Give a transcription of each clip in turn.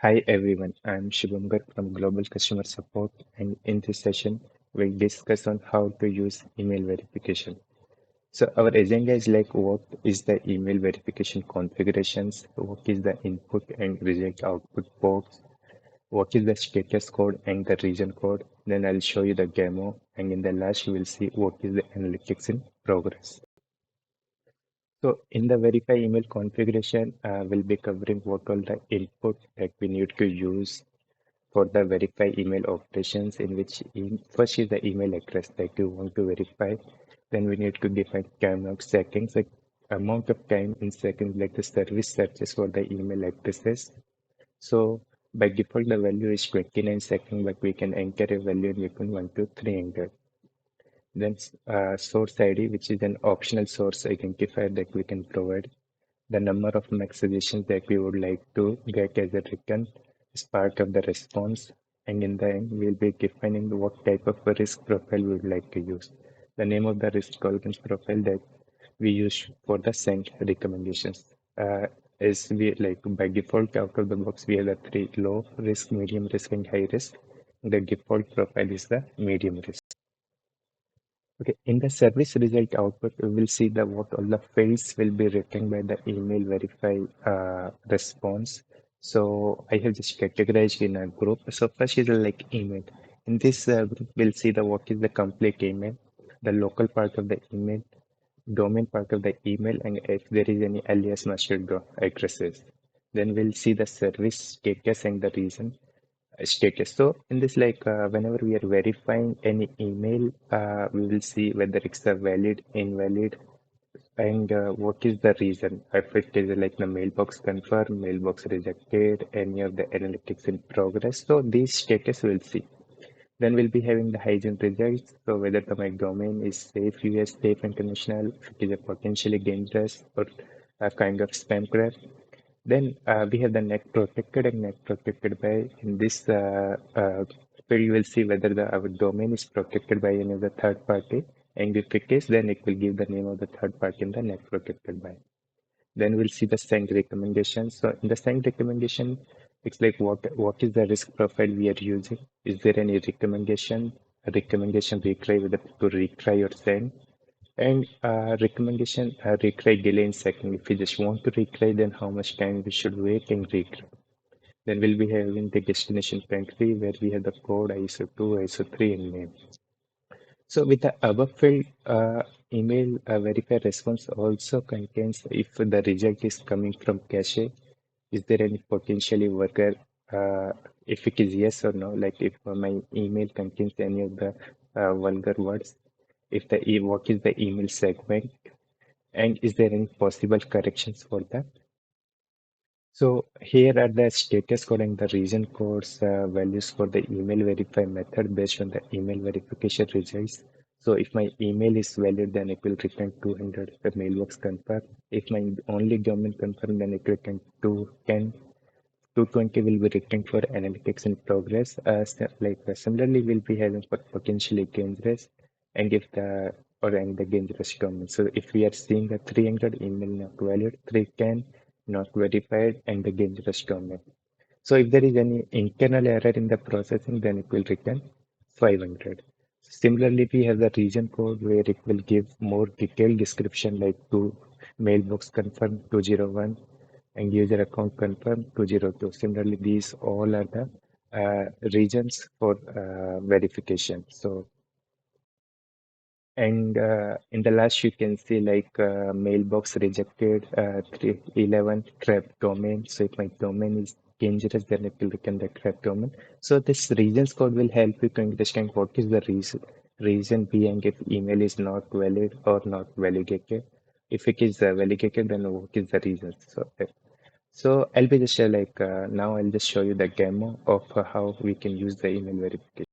Hi everyone, I'm Shubhamgar from Global Customer Support, and in this session, we'll discuss on how to use email verification. So our agenda is like what is the email verification configurations, what is the input and result output box, what is the status code and the region code. Then I'll show you the demo, and in the last, you will see what is the analytics in progress. So in the verify email configuration, we'll be covering what all the input that we need to use for the verify email operations in which first is the email address that you want to verify. Then we need to define time of seconds, like amount of time in seconds, like the service searches for the email addresses. So by default, the value is 29 seconds, but we can enter a value in between 1 to 300. Then source ID, which is an optional source identifier that we can provide. The number of MAC suggestions that we would like to get as a return is part of the response. And in the end, we'll be defining what type of a risk profile we would like to use. The name of the risk tolerance profile that we use for the send recommendations. Is we like by default out of the box, we have the three: low risk, medium risk, and high risk. The default profile is the medium risk. Okay, in the service result output, we will see that what all the fields will be written by the email verify response. So I have just categorized in a group. So first is like email. In this group, we'll see the what is the complete email, the local part of the email, domain part of the email, and if there is any alias master addresses. Then we'll see the service status and the reason status. So in this, like whenever we are verifying any email, we will see whether it's a valid, invalid, and what is the reason. If it is like the mailbox confirmed, mailbox rejected, any of the analytics in progress. So these status we'll see. Then we'll be having the hygiene results. So whether the my domain is safe, US, safe international, if it is a potentially dangerous or a kind of spam grab. Then we have the net protected and net protected by. In this field, you will see whether our domain is protected by any of the third party. And if it is, then it will give the name of the third party in the net protected by. Then we'll see the send recommendation. So in the send recommendation, it's like what is the risk profile we are using? Is there any recommendation? A recommendation retry whether to retry or send? And recommendation retry delay in second. If we just want to retry, then how much time we should wait and retry. Then we'll be having the destination country where we have the code ISO 2, ISO 3, and name. So with the above field, email verify response also contains if the result is coming from cache, is there any potentially worker? If it is yes or no, like if my email contains any of the vulgar words, if the what is the email segment, and is there any possible corrections for that? So here are the status code and the region codes values for the email verify method based on the email verification results. So if my email is valid, then it will return 200 the mailbox confirm. If my only domain confirm, then it will return 210. 220 will be returned for analytics in progress. Similarly, we'll be having for potentially dangerous and if the or and the dangerous domain. So if we are seeing the 300 email not valid, 310 not verified, and the dangerous domain. So if there is any internal error in the processing, then it will return 500. Similarly, we have the region code where it will give more detailed description like to mailbox confirm 201 and user account confirm 202. Similarly, these all are the regions for verification. So and in the last, you can see like mailbox rejected 311 trap domain. So if my domain is dangerous, then it will return the trap domain. So this regions code will help you to understand what is the reason being if email is not valid or not validated. If it is validated, then what is the reason? So I'll be just now I'll just show you the demo of how we can use the email verification.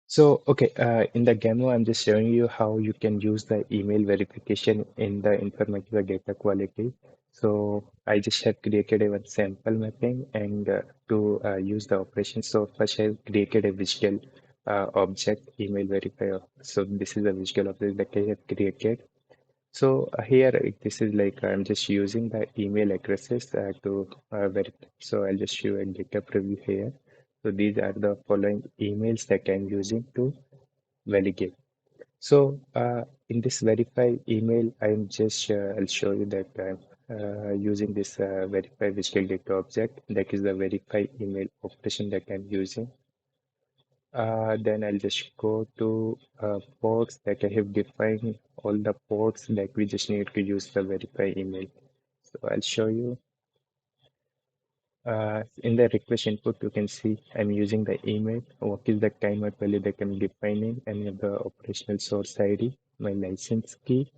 So, okay, in the demo, I'm just showing you how you can use the email verification in the Informatica data quality. So I just have created a one sample mapping and to use the operation. So first I've created a visual object email verifier. So this is a visual object that I have created. So here this is like I'm just using the email addresses to verify. So I'll just show a data preview here. So these are the following emails that I'm using to validate. So in this verify email, I'm just I'll show you that I'm using this verify visual data object. That is the verify email operation that I'm using. Then I'll just go to ports that I have defined all the ports that we just need to use the verify email. So I'll show you in the request input, you can see I'm using the email. What is the timeout value that I'm defining? Any of the operational source ID, my license key,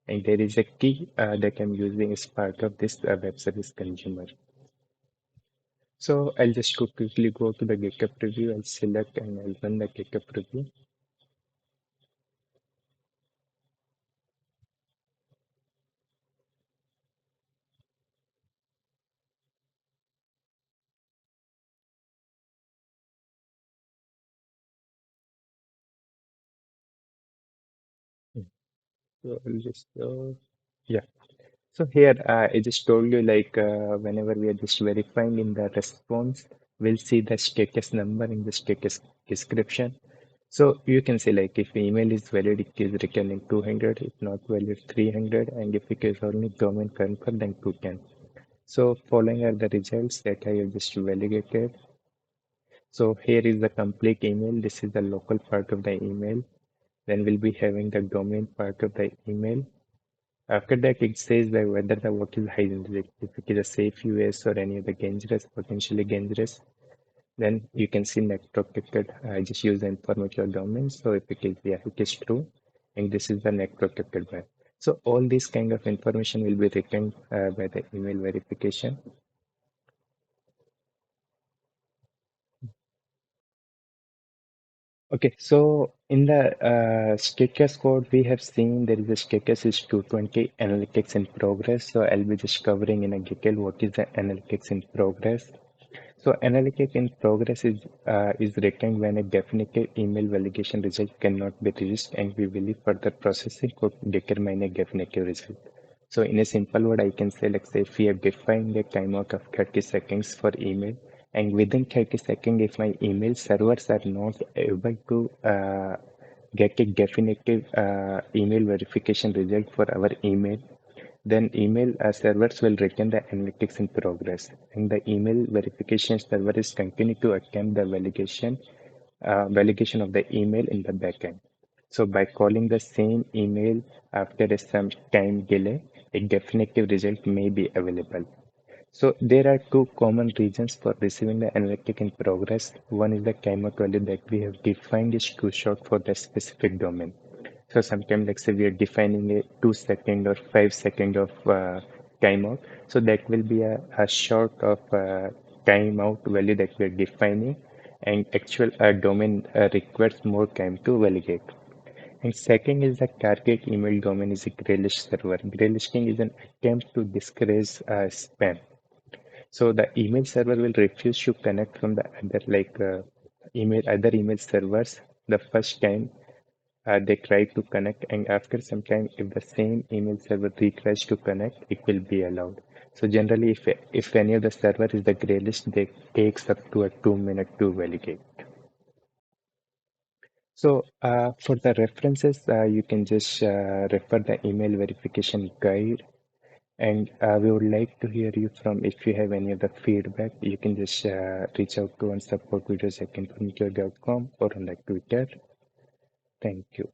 and there is a key that I'm using as part of this web service consumer. So I'll just quickly go to the GitHub preview. I'll select and I'll run the GitHub preview. So I'll just yeah. So here I just told you like whenever we are just verifying in the response, we'll see the status number in the status description. So you can say like if email is valid, it is returning 200, if not valid 300, and if it is only government confirmed, then 210. So following are the results that I have just validated. So here is the complete email. This is the local part of the email. Then we'll be having the domain part of the email. After that, it says that whether the work is hygienic, if it is a safe US or any other dangerous, potentially dangerous, then you can see net protected. I just use the information domain. So if it is, yeah, it is true. And this is the net protected by. So all this kind of information will be written by the email verification. Okay, so in the status code, we have seen there is a status is 220 analytics in progress. So I'll be just covering in a detail what is the analytics in progress. So analytic in progress is written when a definitive email validation result cannot be reached and we believe further processing could determine a definitive result. So in a simple word, I can say like say if we have defined a timeout of 30 seconds for email and within 30 seconds if my email servers are not able to get a definitive email verification result for our email, then email servers will return the analytics in progress, and the email verification server is continue to attempt the validation of the email in the backend. So by calling the same email after a some time delay, a definitive result may be available. So there are two common reasons for receiving the analytic in progress. One is the timeout value that we have defined is too short for the specific domain. So sometimes, like say, we are defining a 2 second or 5 second of timeout. So that will be a short of timeout value that we are defining, and actual domain requires more time to validate. And second is the target email domain is a gray list server. Gray listing is an attempt to discourage spam. So the email server will refuse to connect from the other like other email servers the first time they try to connect, and after some time if the same email server retries to connect, it will be allowed. So generally if any of the server is the gray list, they takes up to a 2 minute to validate. So for the references, you can just refer the email verification guide. And we would like to hear you from if you have any other feedback, you can just reach out to on supportvideos@informatica.com or on like Twitter. Thank you.